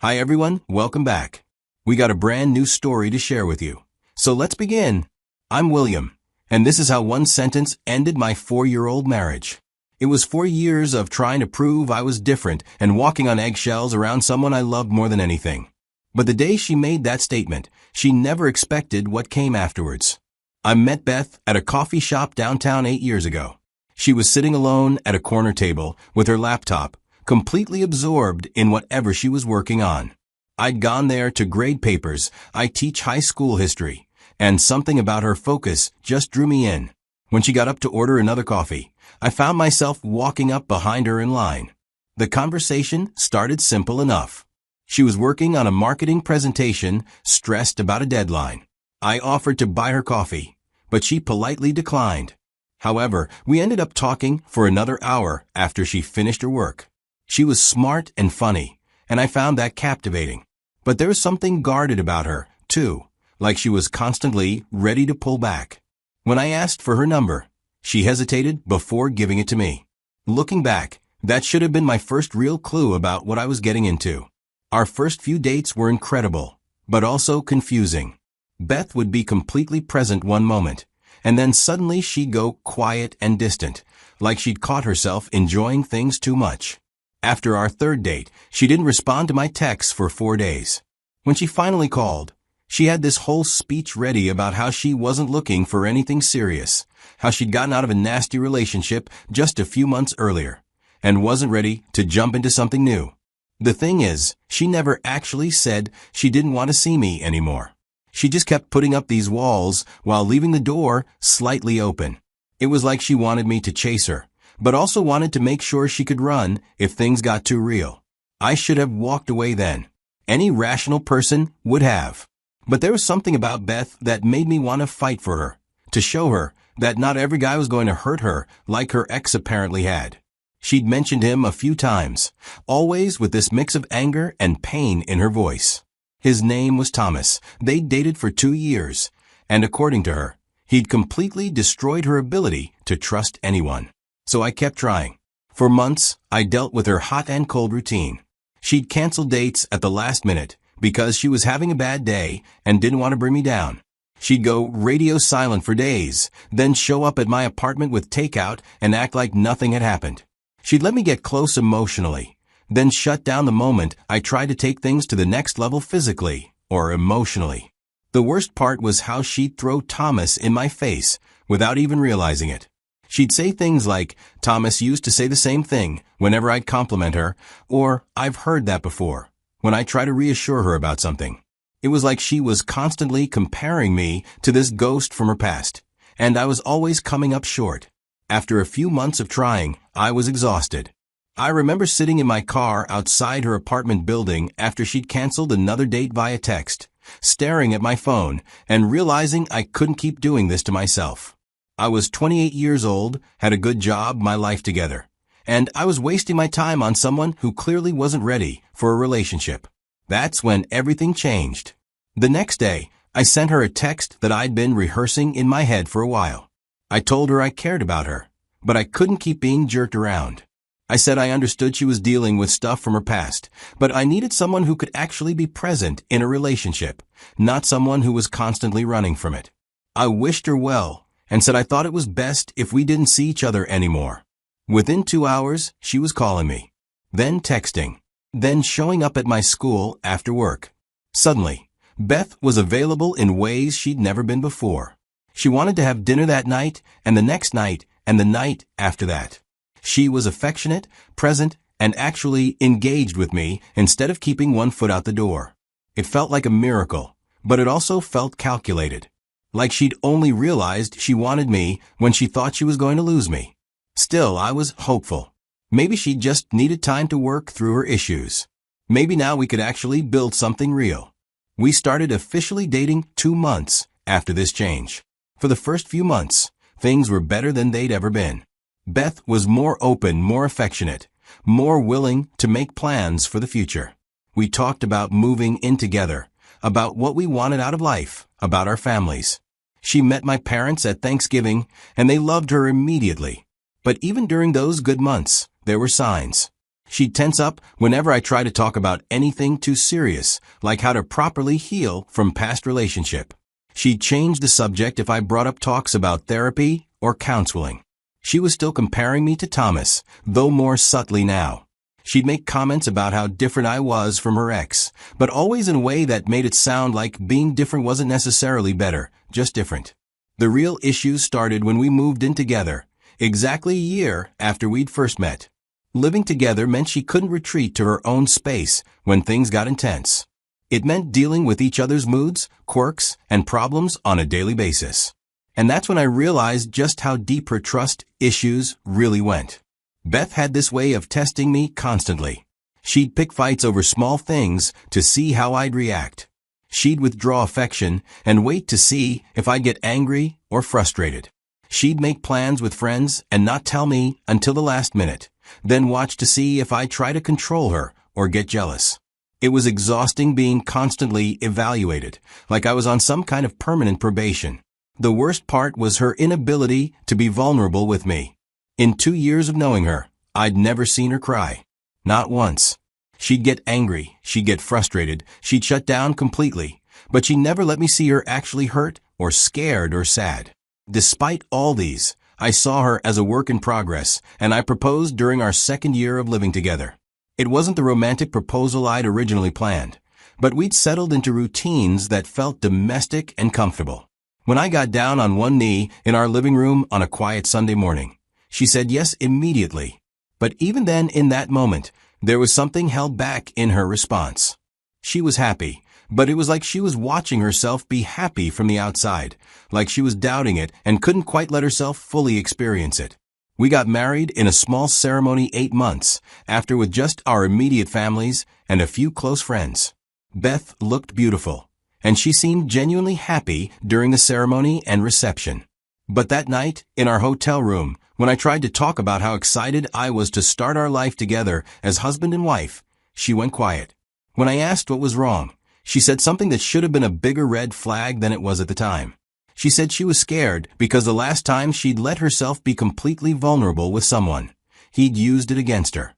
Hi everyone, welcome back. We got a brand new story to share with you. So let's begin. I'm William, and this is how one sentence ended my 4-year-old marriage. It was 4 years of trying to prove I was different and walking on eggshells around someone I loved more than anything. But the day she made that statement, she never expected what came afterwards. I met Beth at a coffee shop downtown 8 years ago. She was sitting alone at a corner table with her laptop, completely absorbed in whatever she was working on. I'd gone there to grade papers. I teach high school history, and something about her focus just drew me in. When she got up to order another coffee, I found myself walking up behind her in line. The conversation started simple enough. She was working on a marketing presentation, stressed about a deadline. I offered to buy her coffee, but she politely declined. However, we ended up talking for another hour after she finished her work. She was smart and funny, and I found that captivating. But there was something guarded about her, too, like she was constantly ready to pull back. When I asked for her number, she hesitated before giving it to me. Looking back, that should have been my first real clue about what I was getting into. Our first few dates were incredible, but also confusing. Beth would be completely present one moment, and then suddenly she'd go quiet and distant, like she'd caught herself enjoying things too much. After our third date, she didn't respond to my texts for 4 days. When she finally called, she had this whole speech ready about how she wasn't looking for anything serious, how she'd gotten out of a nasty relationship just a few months earlier, and wasn't ready to jump into something new. The thing is, she never actually said she didn't want to see me anymore. She just kept putting up these walls while leaving the door slightly open. It was like she wanted me to chase her, but also wanted to make sure she could run if things got too real. I should have walked away then. Any rational person would have. But there was something about Beth that made me want to fight for her, to show her that not every guy was going to hurt her like her ex apparently had. She'd mentioned him a few times, always with this mix of anger and pain in her voice. His name was Thomas. They'd dated for 2 years, and according to her, he'd completely destroyed her ability to trust anyone. So I kept trying. For months, I dealt with her hot and cold routine. She'd cancel dates at the last minute because she was having a bad day and didn't want to bring me down. She'd go radio silent for days, then show up at my apartment with takeout and act like nothing had happened. She'd let me get close emotionally, then shut down the moment I tried to take things to the next level physically or emotionally. The worst part was how she'd throw Thomas in my face without even realizing it. She'd say things like, "Thomas used to say the same thing whenever I'd compliment her," or "I've heard that before," when I try to reassure her about something. It was like she was constantly comparing me to this ghost from her past, and I was always coming up short. After a few months of trying, I was exhausted. I remember sitting in my car outside her apartment building after she'd canceled another date via text, staring at my phone and realizing I couldn't keep doing this to myself. I was 28 years old, had a good job, my life together, and I was wasting my time on someone who clearly wasn't ready for a relationship. That's when everything changed. The next day, I sent her a text that I'd been rehearsing in my head for a while. I told her I cared about her, but I couldn't keep being jerked around. I said I understood she was dealing with stuff from her past, but I needed someone who could actually be present in a relationship, not someone who was constantly running from it. I wished her well and said I thought it was best if we didn't see each other anymore. Within 2 hours, she was calling me, then texting, then showing up at my school after work. Suddenly, Beth was available in ways she'd never been before. She wanted to have dinner that night, and the next night, and the night after that. She was affectionate, present, and actually engaged with me instead of keeping one foot out the door. It felt like a miracle, but it also felt calculated. Like she'd only realized she wanted me when she thought she was going to lose me. Still, I was hopeful. Maybe she just needed time to work through her issues. Maybe now we could actually build something real. We started officially dating 2 months after this change. For the first few months, things were better than they'd ever been. Beth was more open, more affectionate, more willing to make plans for the future. We talked about moving in together, about what we wanted out of life, about our families. She met my parents at Thanksgiving, and they loved her immediately. But even during those good months, there were signs. She'd tense up whenever I tried to talk about anything too serious, like how to properly heal from past relationship. She'd change the subject if I brought up talks about therapy or counseling. She was still comparing me to Thomas, though more subtly now. She'd make comments about how different I was from her ex, but always in a way that made it sound like being different wasn't necessarily better, just different. The real issues started when we moved in together, exactly a year after we'd first met. Living together meant she couldn't retreat to her own space when things got intense. It meant dealing with each other's moods, quirks, and problems on a daily basis. And that's when I realized just how deep her trust issues really went. Beth had this way of testing me constantly. She'd pick fights over small things to see how I'd react. She'd withdraw affection and wait to see if I'd get angry or frustrated. She'd make plans with friends and not tell me until the last minute, then watch to see if I'd try to control her or get jealous. It was exhausting being constantly evaluated, like I was on some kind of permanent probation. The worst part was her inability to be vulnerable with me. In 2 years of knowing her, I'd never seen her cry. Not once. She'd get angry, she'd get frustrated, she'd shut down completely, but she never let me see her actually hurt or scared or sad. Despite all these, I saw her as a work in progress, and I proposed during our second year of living together. It wasn't the romantic proposal I'd originally planned, but we'd settled into routines that felt domestic and comfortable. When I got down on one knee in our living room on a quiet Sunday morning, she said yes immediately. But even then, in that moment, there was something held back in her response. She was happy, but it was like she was watching herself be happy from the outside, like she was doubting it and couldn't quite let herself fully experience it. We got married in a small ceremony 8 months, after with just our immediate families and a few close friends. Beth looked beautiful, and she seemed genuinely happy during the ceremony and reception. But that night, in our hotel room, when I tried to talk about how excited I was to start our life together as husband and wife, she went quiet. When I asked what was wrong, she said something that should have been a bigger red flag than it was at the time. She said she was scared because the last time she'd let herself be completely vulnerable with someone, he'd used it against her.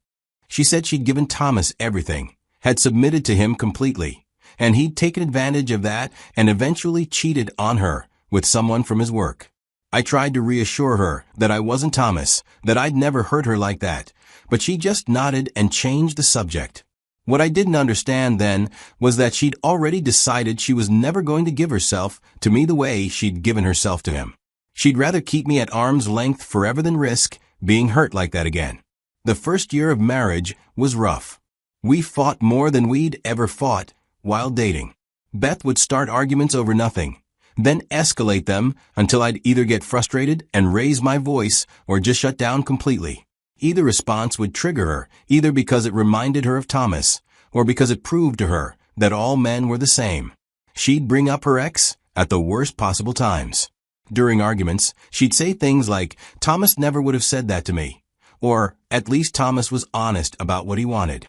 She said she'd given Thomas everything, had submitted to him completely, and he'd taken advantage of that and eventually cheated on her with someone from his work. I tried to reassure her that I wasn't Thomas, that I'd never hurt her like that, but she just nodded and changed the subject. What I didn't understand then was that she'd already decided she was never going to give herself to me the way she'd given herself to him. She'd rather keep me at arm's length forever than risk being hurt like that again. The first year of marriage was rough. We fought more than we'd ever fought while dating. Beth would start arguments over nothing, then escalate them until I'd either get frustrated and raise my voice or just shut down completely. Either response would trigger her, either because it reminded her of Thomas, or because it proved to her that all men were the same. She'd bring up her ex at the worst possible times. During arguments, she'd say things like, "Thomas never would have said that to me," or, "At least Thomas was honest about what he wanted."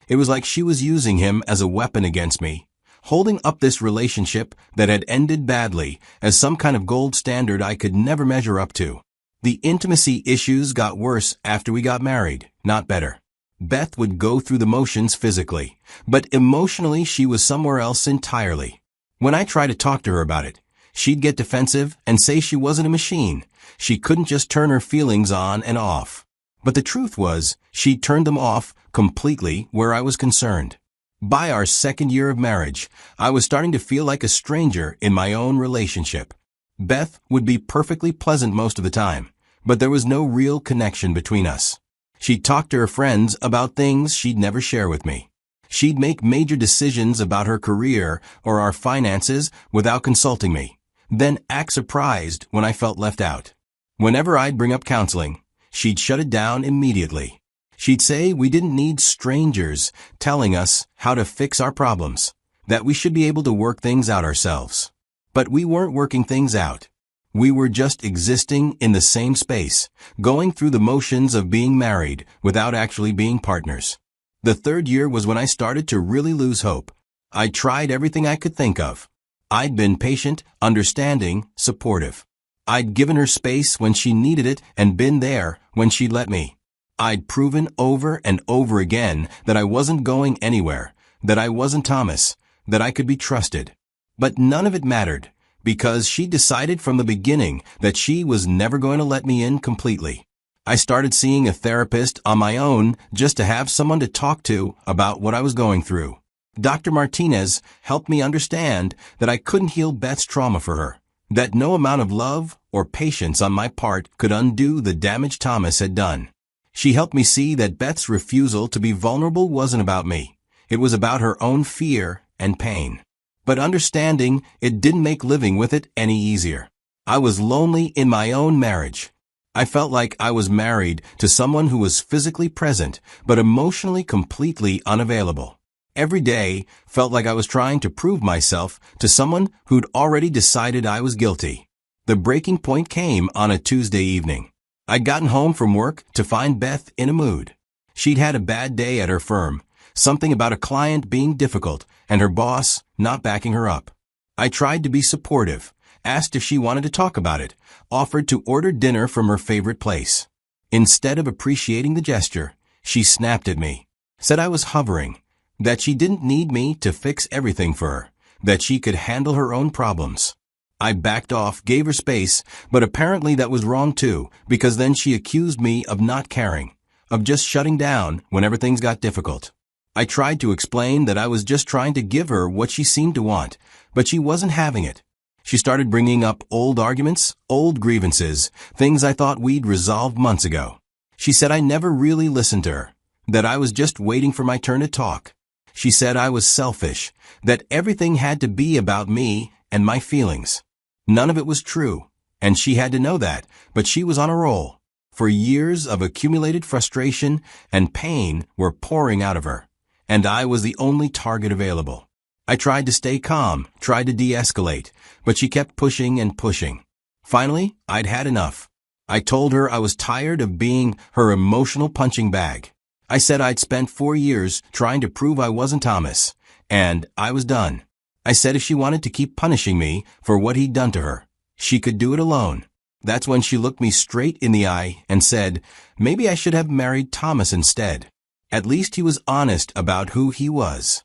It was like she was using him as a weapon against me, holding up this relationship that had ended badly as some kind of gold standard I could never measure up to. The intimacy issues got worse after we got married, not better. Beth would go through the motions physically, but emotionally she was somewhere else entirely. When I tried to talk to her about it, she'd get defensive and say she wasn't a machine. She couldn't just turn her feelings on and off. But the truth was, she turned them off completely where I was concerned. By our second year of marriage, I was starting to feel like a stranger in my own relationship. Beth would be perfectly pleasant most of the time, but there was no real connection between us. She'd talk to her friends about things she'd never share with me. She'd make major decisions about her career or our finances without consulting me, then act surprised when I felt left out. Whenever I'd bring up counseling, she'd shut it down immediately. She'd say we didn't need strangers telling us how to fix our problems, that we should be able to work things out ourselves. But we weren't working things out. We were just existing in the same space, going through the motions of being married without actually being partners. The third year was when I started to really lose hope. I tried everything I could think of. I'd been patient, understanding, supportive. I'd given her space when she needed it and been there when she'd let me. I'd proven over and over again that I wasn't going anywhere, that I wasn't Thomas, that I could be trusted. But none of it mattered, because she decided from the beginning that she was never going to let me in completely. I started seeing a therapist on my own just to have someone to talk to about what I was going through. Dr. Martinez helped me understand that I couldn't heal Beth's trauma for her, that no amount of love or patience on my part could undo the damage Thomas had done. She helped me see that Beth's refusal to be vulnerable wasn't about me. It was about her own fear and pain. But understanding it didn't make living with it any easier. I was lonely in my own marriage. I felt like I was married to someone who was physically present, but emotionally completely unavailable. Every day felt like I was trying to prove myself to someone who'd already decided I was guilty. The breaking point came on a Tuesday evening. I'd gotten home from work to find Beth in a mood. She'd had a bad day at her firm, something about a client being difficult and her boss not backing her up. I tried to be supportive, asked if she wanted to talk about it, offered to order dinner from her favorite place. Instead of appreciating the gesture, she snapped at me, said I was hovering, that she didn't need me to fix everything for her, that she could handle her own problems. I backed off, gave her space, but apparently that was wrong too, because then she accused me of not caring, of just shutting down whenever things got difficult. I tried to explain that I was just trying to give her what she seemed to want, but she wasn't having it. She started bringing up old arguments, old grievances, things I thought we'd resolved months ago. She said I never really listened to her, that I was just waiting for my turn to talk. She said I was selfish, that everything had to be about me and my feelings. None of it was true, and she had to know that, but she was on a roll. For years of accumulated frustration and pain were pouring out of her, and I was the only target available. I tried to stay calm, tried to de-escalate, but she kept pushing and pushing. Finally, I'd had enough. I told her I was tired of being her emotional punching bag. I said I'd spent 4 years trying to prove I wasn't Thomas, and I was done. I said if she wanted to keep punishing me for what he'd done to her, she could do it alone. That's when she looked me straight in the eye and said, maybe I should have married Thomas instead. At least he was honest about who he was.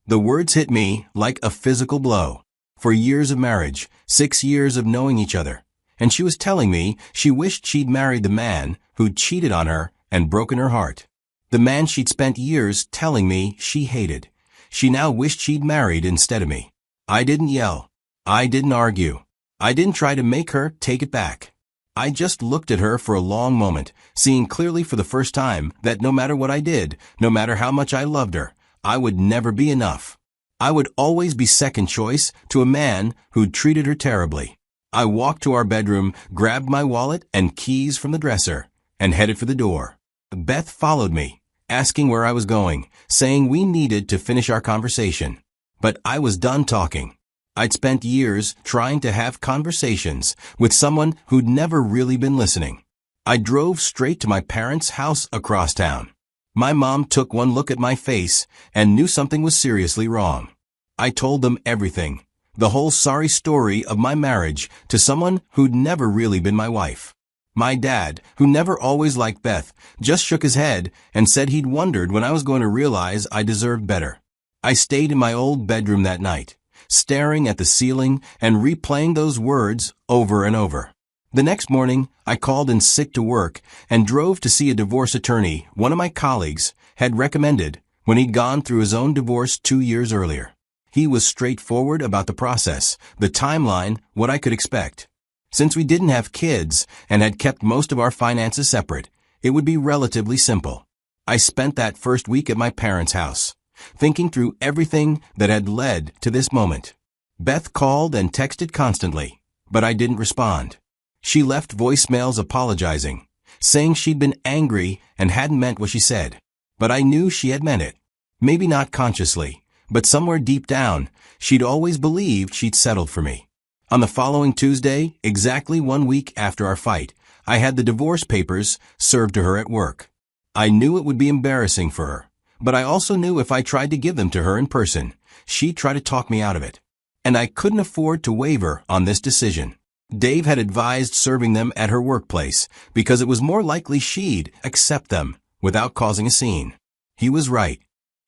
The words hit me like a physical blow. For years of marriage, 6 years of knowing each other, and she was telling me she wished she'd married the man who'd cheated on her and broken her heart. The man she'd spent years telling me she hated. She now wished she'd married instead of me. I didn't yell. I didn't argue. I didn't try to make her take it back. I just looked at her for a long moment, seeing clearly for the first time that no matter what I did, no matter how much I loved her, I would never be enough. I would always be second choice to a man who'd treated her terribly. I walked to our bedroom, grabbed my wallet and keys from the dresser, and headed for the door. Beth followed me, asking where I was going, saying we needed to finish our conversation. But I was done talking. I'd spent years trying to have conversations with someone who'd never really been listening. I drove straight to my parents' house across town. My mom took one look at my face and knew something was seriously wrong. I told them everything, the whole sorry story of my marriage to someone who'd never really been my wife. My dad, who never always liked Beth, just shook his head and said he'd wondered when I was going to realize I deserved better. I stayed in my old bedroom that night, staring at the ceiling and replaying those words over and over. The next morning, I called in sick to work and drove to see a divorce attorney one of my colleagues had recommended when he'd gone through his own divorce 2 years earlier. He was straightforward about the process, the timeline, what I could expect. Since we didn't have kids and had kept most of our finances separate, it would be relatively simple. I spent that first week at my parents' house, thinking through everything that had led to this moment. Beth called and texted constantly, but I didn't respond. She left voicemails apologizing, saying she'd been angry and hadn't meant what she said. But I knew she had meant it. Maybe not consciously, but somewhere deep down, she'd always believed she'd settled for me. On the following Tuesday, exactly 1 week after our fight, I had the divorce papers served to her at work. I knew it would be embarrassing for her, but I also knew if I tried to give them to her in person, she'd try to talk me out of it. And I couldn't afford to waver on this decision. Dave had advised serving them at her workplace because it was more likely she'd accept them without causing a scene. He was right.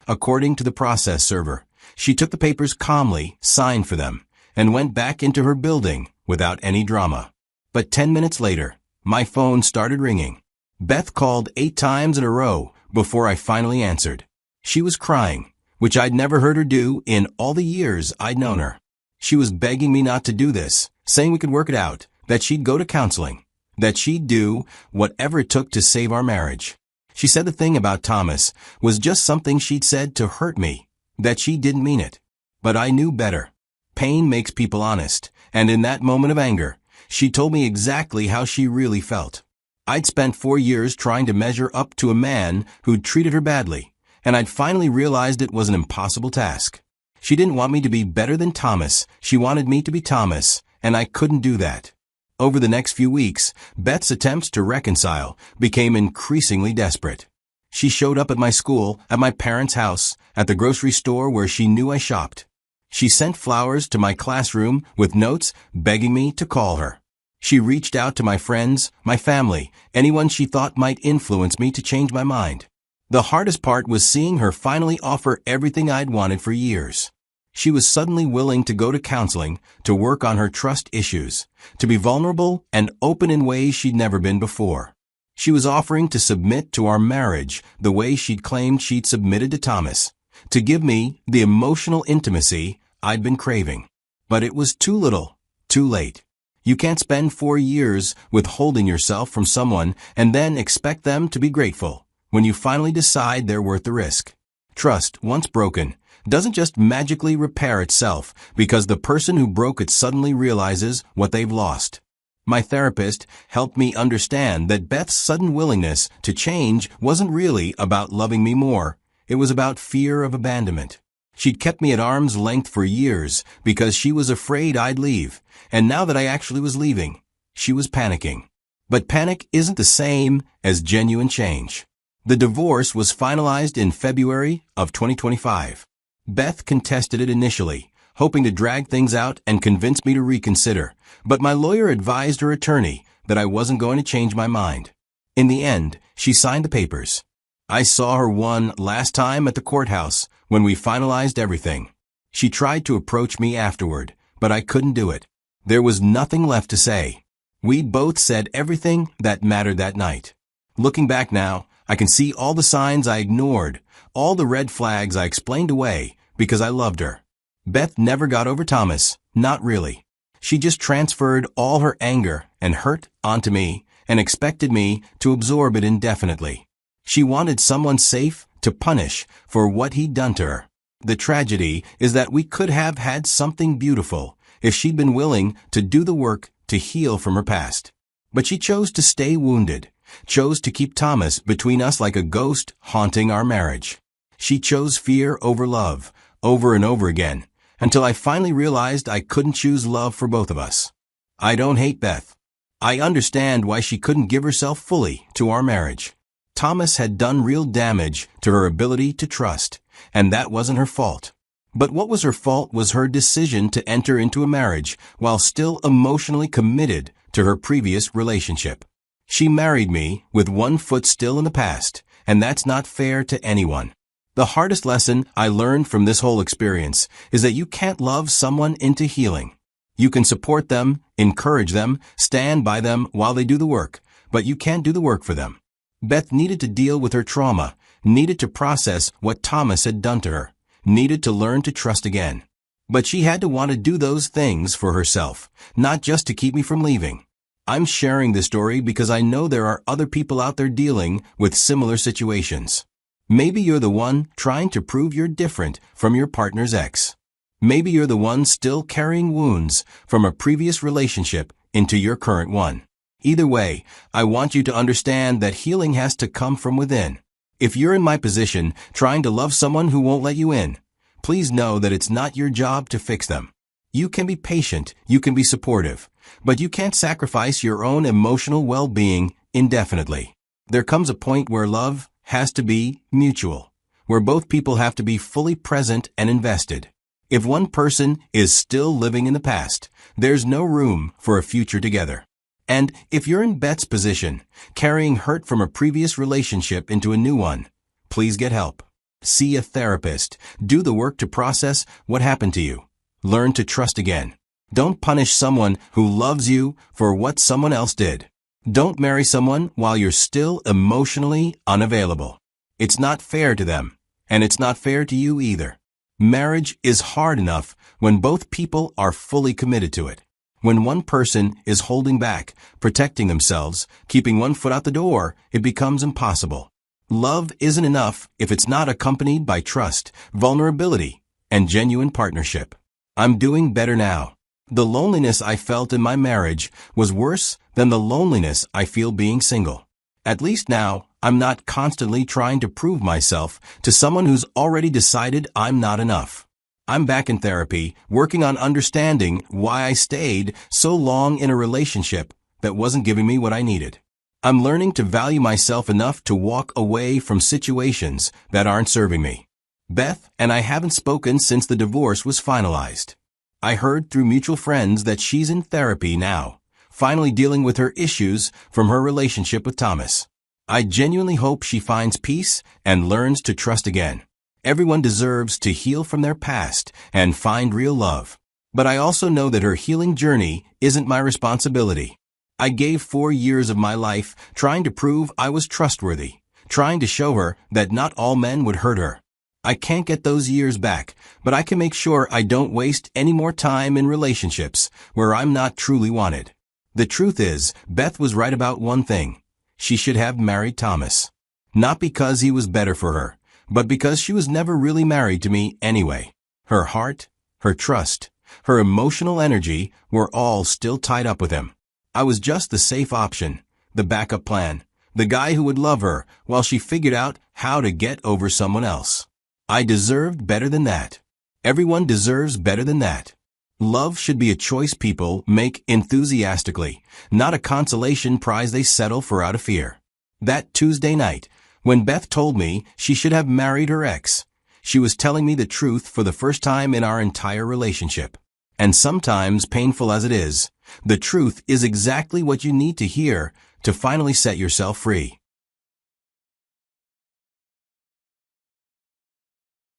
According to the process server, she took the papers calmly, signed for them, and went back into her building without any drama. But 10 minutes later, my phone started ringing. Beth called 8 times in a row before I finally answered. She was crying, which I'd never heard her do in all the years I'd known her. She was begging me not to do this, saying we could work it out, that she'd go to counseling, that she'd do whatever it took to save our marriage. She said the thing about Thomas was just something she'd said to hurt me, that she didn't mean it. But I knew better. Pain makes people honest, and in that moment of anger, she told me exactly how she really felt. I'd spent 4 years trying to measure up to a man who'd treated her badly, and I'd finally realized it was an impossible task. She didn't want me to be better than Thomas, she wanted me to be Thomas, and I couldn't do that. Over the next few weeks, Beth's attempts to reconcile became increasingly desperate. She showed up at my school, at my parents' house, at the grocery store where she knew I shopped. She sent flowers to my classroom with notes begging me to call her. She reached out to my friends, my family, anyone she thought might influence me to change my mind. The hardest part was seeing her finally offer everything I'd wanted for years. She was suddenly willing to go to counseling, to work on her trust issues, to be vulnerable and open in ways she'd never been before. She was offering to submit to our marriage the way she'd claimed she'd submitted to Thomas, to give me the emotional intimacy I'd been craving. But it was too little, too late. You can't spend 4 years withholding yourself from someone and then expect them to be grateful when you finally decide they're worth the risk. Trust, once broken, doesn't just magically repair itself because the person who broke it suddenly realizes what they've lost. My therapist helped me understand that Beth's sudden willingness to change wasn't really about loving me more. It was about fear of abandonment. She'd kept me at arm's length for years because she was afraid I'd leave, and now that I actually was leaving, she was panicking. But panic isn't the same as genuine change. The divorce was finalized in February of 2025. Beth contested it initially, hoping to drag things out and convince me to reconsider, but my lawyer advised her attorney that I wasn't going to change my mind. In the end, she signed the papers. I saw her one last time at the courthouse when we finalized everything. She tried to approach me afterward, but I couldn't do it. There was nothing left to say. We'd both said everything that mattered that night. Looking back now, I can see all the signs I ignored, all the red flags I explained away because I loved her. Beth never got over Thomas, not really. She just transferred all her anger and hurt onto me and expected me to absorb it indefinitely. She wanted someone safe to punish for what he'd done to her. The tragedy is that we could have had something beautiful if she'd been willing to do the work to heal from her past. But she chose to stay wounded, chose to keep Thomas between us like a ghost haunting our marriage. She chose fear over love, over and over again, until I finally realized I couldn't choose love for both of us. I don't hate Beth. I understand why she couldn't give herself fully to our marriage. Thomas had done real damage to her ability to trust, and that wasn't her fault. But what was her fault was her decision to enter into a marriage while still emotionally committed to her previous relationship. She married me with one foot still in the past, and that's not fair to anyone. The hardest lesson I learned from this whole experience is that you can't love someone into healing. You can support them, encourage them, stand by them while they do the work, but you can't do the work for them. Beth needed to deal with her trauma, needed to process what Thomas had done to her, needed to learn to trust again. But she had to want to do those things for herself, not just to keep me from leaving. I'm sharing this story because I know there are other people out there dealing with similar situations. Maybe you're the one trying to prove you're different from your partner's ex. Maybe you're the one still carrying wounds from a previous relationship into your current one. Either way, I want you to understand that healing has to come from within. If you're in my position trying to love someone who won't let you in, please know that it's not your job to fix them. You can be patient, you can be supportive, but you can't sacrifice your own emotional well-being indefinitely. There comes a point where love has to be mutual, where both people have to be fully present and invested. If one person is still living in the past, there's no room for a future together. And if you're in Bet's position, carrying hurt from a previous relationship into a new one, please get help. See a therapist. Do the work to process what happened to you. Learn to trust again. Don't punish someone who loves you for what someone else did. Don't marry someone while you're still emotionally unavailable. It's not fair to them, and it's not fair to you either. Marriage is hard enough when both people are fully committed to it. When one person is holding back, protecting themselves, keeping one foot out the door, it becomes impossible. Love isn't enough if it's not accompanied by trust, vulnerability, and genuine partnership. I'm doing better now. The loneliness I felt in my marriage was worse than the loneliness I feel being single. At least now, I'm not constantly trying to prove myself to someone who's already decided I'm not enough. I'm back in therapy, working on understanding why I stayed so long in a relationship that wasn't giving me what I needed. I'm learning to value myself enough to walk away from situations that aren't serving me. Beth and I haven't spoken since the divorce was finalized. I heard through mutual friends that she's in therapy now, finally dealing with her issues from her relationship with Thomas. I genuinely hope she finds peace and learns to trust again. Everyone deserves to heal from their past and find real love. But I also know that her healing journey isn't my responsibility. I gave 4 years of my life trying to prove I was trustworthy, trying to show her that not all men would hurt her. I can't get those years back, but I can make sure I don't waste any more time in relationships where I'm not truly wanted. The truth is, Beth was right about one thing. She should have married Thomas. Not because he was better for her, but because she was never really married to me anyway. Her heart, her trust, her emotional energy were all still tied up with him. I was just the safe option, the backup plan, the guy who would love her while she figured out how to get over someone else. I deserved better than that. Everyone deserves better than that. Love should be a choice people make enthusiastically, not a consolation prize they settle for out of fear. That Tuesday night, when Beth told me she should have married her ex, she was telling me the truth for the first time in our entire relationship. And sometimes, painful as it is, the truth is exactly what you need to hear to finally set yourself free.